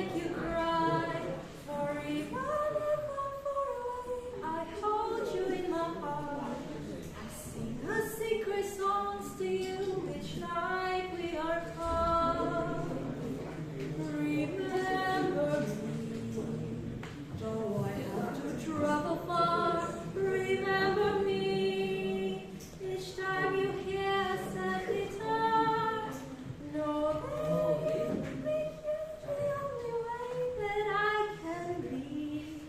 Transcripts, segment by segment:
make you cry. For if I never far away, I hold you in my heart. I sing the secret songs to you each night we are apart. Remember me, though I have to travel far. Remember me, each time you hear a sad guitar. Know that with you the only way that I can be,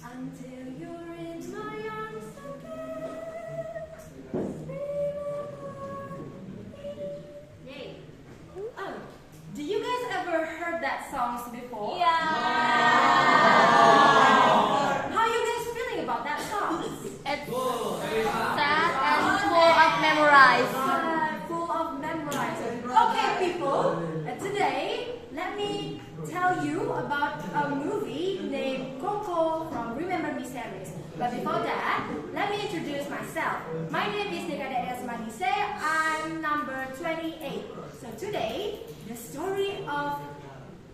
until you're in my arms again. Remember me. Yay! Oh, do you guys ever heard that songs before? How are you guys feeling about that song? It's sad and full of memorize. Full of memorizing. Okay, people. Today, let me tell you about a movie named Coco from Remember Me series. But before that, let me introduce myself. My name is Nikadek Esmanise. I'm number 28. So today, the story of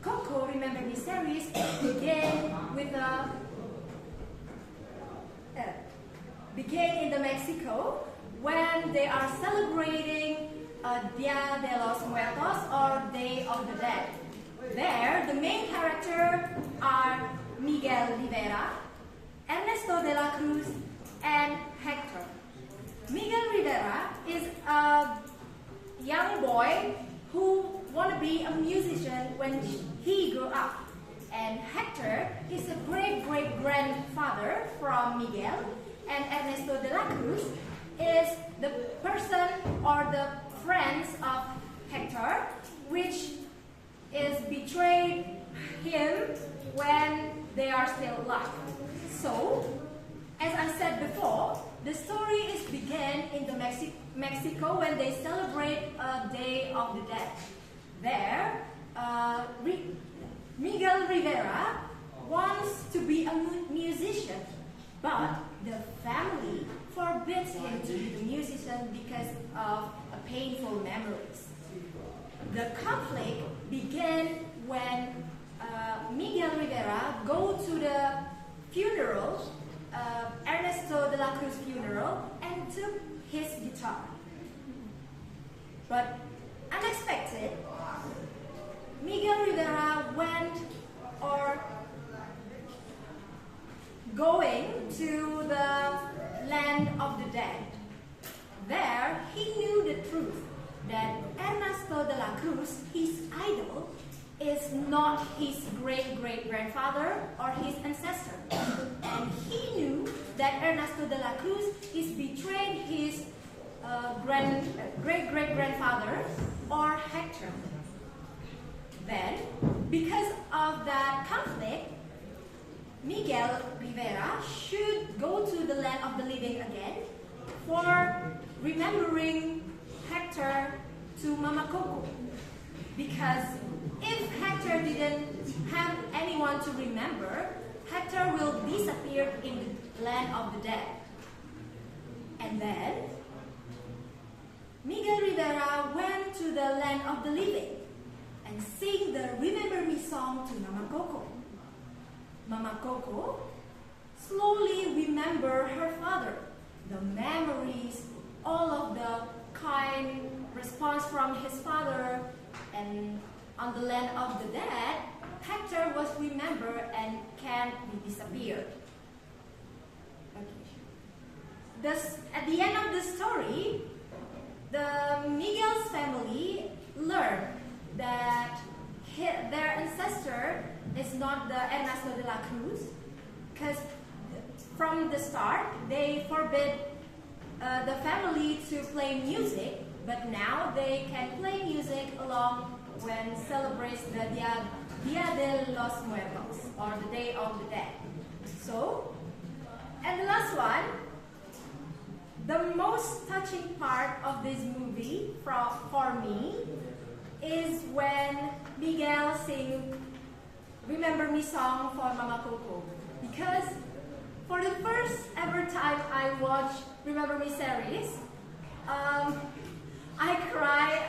Coco Remember Me series began in the Mexico when they are celebrating Dia de los Muertos or Day of the Dead. There, the main characters are Miguel Rivera, Ernesto de la Cruz, and Hector. Miguel Rivera is a young boy who wanted to be a musician when he grew up. And Hector is a great-great-grandfather from Miguel, and Ernesto de la Cruz is the person or the friends of Hector, which is betrayed him when they are still alive. So, as I said before, the story is began in the Mexico when they celebrate a Day of the Dead. There, Miguel Rivera wants to be a musician, but the family forbids him to be a musician because of painful memories. The conflict began when Miguel Rivera go to the funeral, Ernesto de la Cruz funeral, and took his guitar. But unexpected, Miguel Rivera went or going to the land of the dead. There, he knew the truth that Ernesto de la Cruz, his idol, is not his great-great-grandfather or his ancestor. And he knew that Ernesto de la Cruz is betrayed his great-great-grandfather or Hector. Then, because of that conflict, Miguel Rivera should go to the land of the living again for remembering Hector to Mama Coco. Because if Hector didn't have anyone to remember, Hector will disappear in the land of the dead. And then, Miguel Rivera went to the land of the living and sing the Remember Me song to Mama Coco. Mama Coco slowly remembered her father, the memories, all of the kind response from his father, and on the land of the dead, Hector was remembered and can be disappeared. Okay. At the end of the story, the Miguel's family learned that their ancestor is not the Ernesto de la Cruz, because from the start they forbid the family to play music, but now they can play music along when celebrates the Dia de los Muertos, or the Day of the Dead. So, and the last one, the most touching part of this movie for me is when Miguel sings Remember Me song for Mama Coco. Because for the first ever time I watched Remember Me series, I cried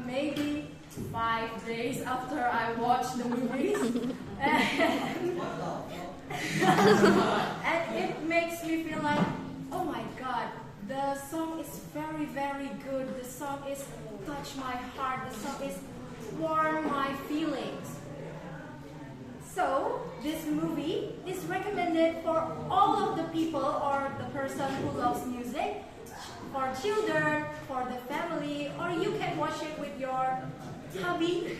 maybe 5 days after I watched the movies. And it makes me feel like, oh my god, the song is very, very good. The song is touch my heart. The song is warm my feelings. So this movie is recommended for all of the people or the person who loves music, for children, for the family, or you can watch it with your hubby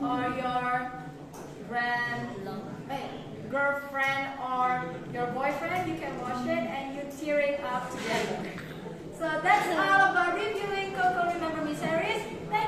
or your girlfriend or your boyfriend. You can watch it and you tearing up together. So that's all about reviewing Coco Remember Me series. Thank